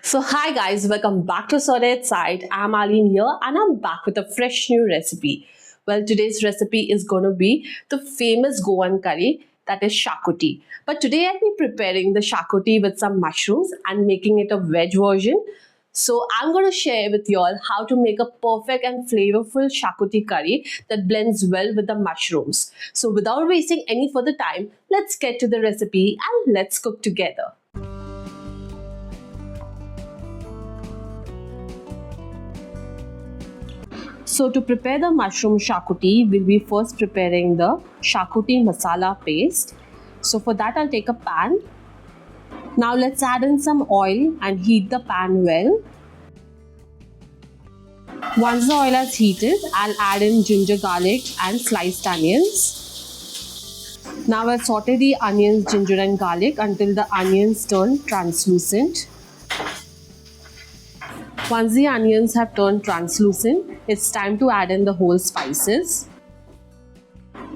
So hi guys, welcome back to Sorted Side. I'm Aline here and I'm back with a fresh new recipe. Well, today's recipe is going to be the famous Goan curry, that is Xacuti. But today I'll be preparing the Xacuti with some mushrooms and making it a veg version. So I'm going to share with you all how to make a perfect and flavorful Xacuti curry that blends well with the mushrooms. So without wasting any further time, let's get to the recipe and let's cook together. So to prepare the mushroom Xacuti, we'll be first preparing the Xacuti Masala paste. So for that I'll take a pan. Now let's add in some oil and heat the pan well. Once the oil has heated, I'll add in ginger, garlic and sliced onions. Now I'll saute the onions, ginger and garlic until the onions turn translucent. Once the onions have turned translucent, it's time to add in the whole spices.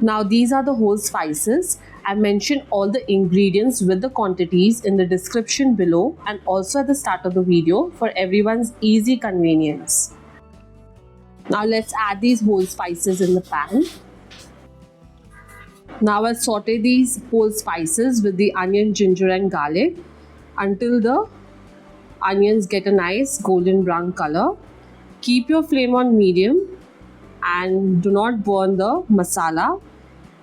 Now these are the whole spices. I mentioned all the ingredients with the quantities in the description below and also at the start of the video for everyone's easy convenience. Now let's add these whole spices in the pan. Now I'll saute these whole spices with the onion, ginger and garlic until the onions get a nice golden brown color. Keep your flame on medium and do not burn the masala,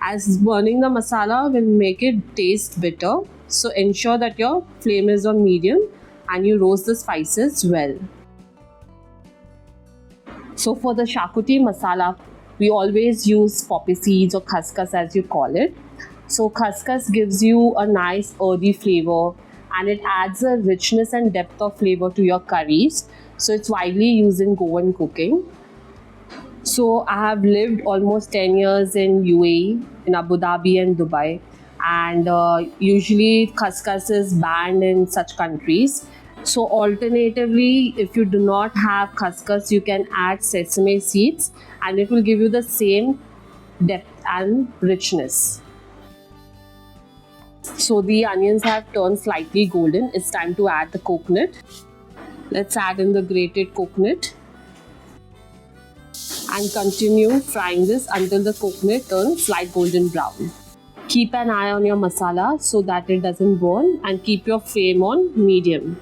as burning the masala will make it taste bitter. So ensure that your flame is on medium and you roast the spices well. So for the Xacuti masala, we always use poppy seeds or khaskhas as you call it. So khaskhas gives you a nice earthy flavor and it adds a richness and depth of flavor to your curries. So it's widely used in Goan cooking. So I have lived almost 10 years in UAE, in Abu Dhabi and Dubai. And usually khaskhas is banned in such countries. So alternatively, if you do not have khaskhas, you can add sesame seeds and it will give you the same depth and richness. So the onions have turned slightly golden. It's time to add the coconut. Let's add in the grated coconut and continue frying this until the coconut turns light golden brown. Keep an eye on your masala so that it doesn't burn and keep your flame on medium.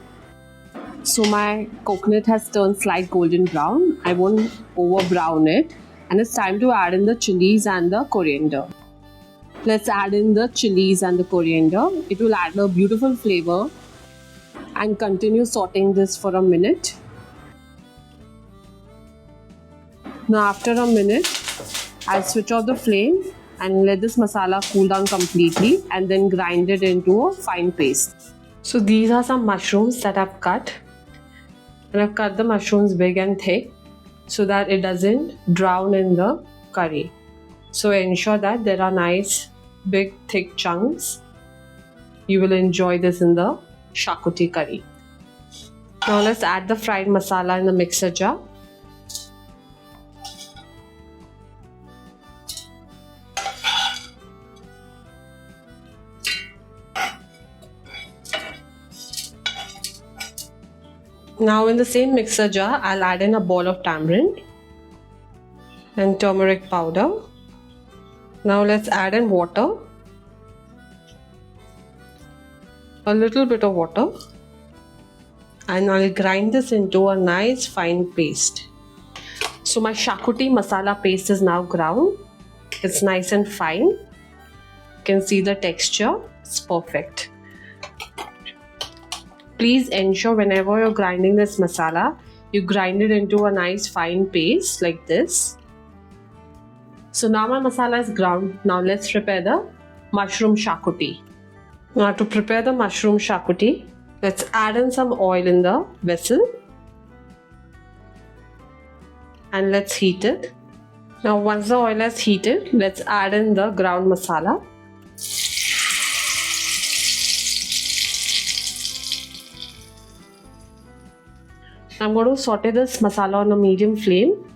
So my coconut has turned slight golden brown. I won't over brown it, and it's time to add in the chilies and the coriander. Let's add in the chilies and the coriander. It will add a beautiful flavor and continue sauteing this for a minute. Now after a minute, I'll switch off the flame and let this masala cool down completely and then grind it into a fine paste. So these are some mushrooms that I've cut. And I've cut the mushrooms big and thick so that it doesn't drown in the curry. So ensure that there are nice big thick chunks. You will enjoy this in the Xacuti curry. Now let's add the fried masala in the mixer jar. Now in the same mixer jar, I'll add in a ball of tamarind and turmeric powder. Now let's add in water, a little bit of water, and I'll grind this into a nice fine paste. So my Xacuti masala paste is now ground. It's nice and fine. You can see the texture, it's perfect. Please ensure whenever you're grinding this masala, you grind it into a nice fine paste like this. So now my masala is ground. Now let's prepare the mushroom Xacuti. Now to prepare the mushroom Xacuti, let's add in some oil in the vessel and let's heat it. Now once the oil has heated, let's add in the ground masala. I'm going to saute this masala on a medium flame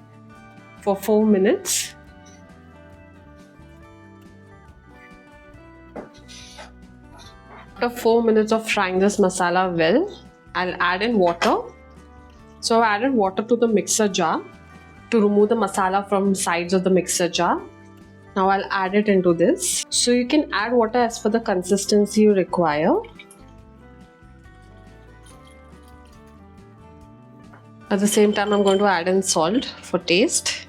for 4 minutes. After 4 minutes of frying this masala well, I'll add in water. So I've added water to the mixer jar to remove the masala from sides of the mixer jar. Now I'll add it into this. So you can add water as per the consistency you require. At the same time, I'm going to add in salt for taste.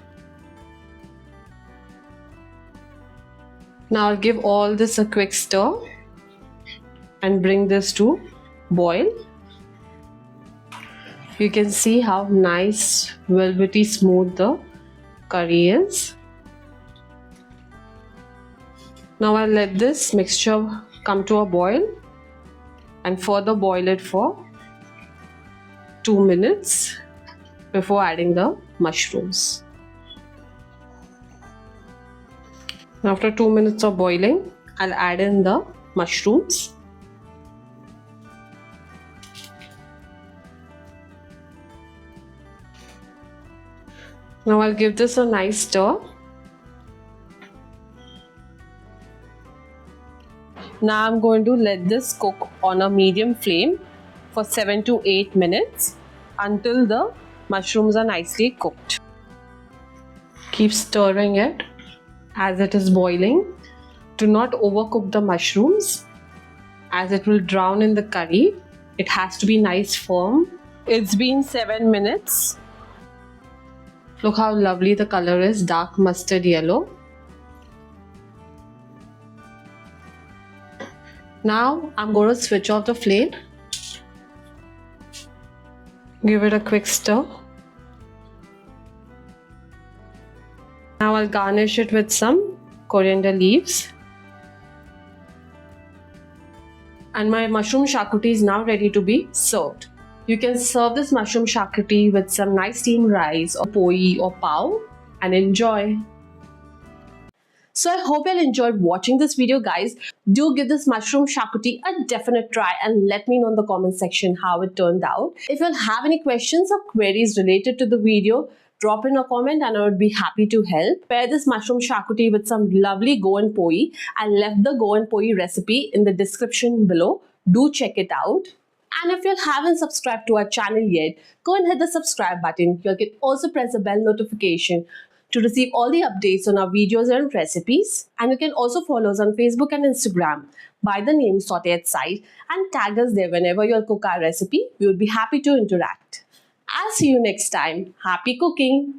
Now I'll give all this a quick stir and bring this to boil. You can see how nice, velvety smooth the curry is. Now I'll let this mixture come to a boil and further boil it for 2 minutes before adding the mushrooms. After 2 minutes of boiling, I'll add in the mushrooms. Now I'll give this a nice stir. Now I'm going to let this cook on a medium flame for 7 to 8 minutes until the mushrooms are nicely cooked. Keep stirring it as it is boiling. Do not overcook the mushrooms as it will drown in the curry. It has to be nice firm. It's been 7 minutes. Look how lovely the color is, dark mustard yellow. Now I'm going to switch off the flame. Give it a quick stir. Now I'll garnish it with some coriander leaves. And my mushroom xacuti is now ready to be served. You can serve this mushroom xacuti with some nice steamed rice or poee or pow and enjoy. So I hope you all enjoyed watching this video, guys. Do give this mushroom xacuti a definite try and let me know in the comment section how it turned out. If you all have any questions or queries related to the video, drop in a comment and I would be happy to help. Pair this mushroom xacuti with some lovely Goan poee. I left the Goan poee recipe in the description below. Do check it out. And if you haven't subscribed to our channel yet, go and hit the subscribe button. You can also press the bell notification to receive all the updates on our videos and recipes. And you can also follow us on Facebook and Instagram by the name Saute at Side and tag us there whenever you'll cook our recipe. We would be happy to interact. I'll see you next time. Happy cooking!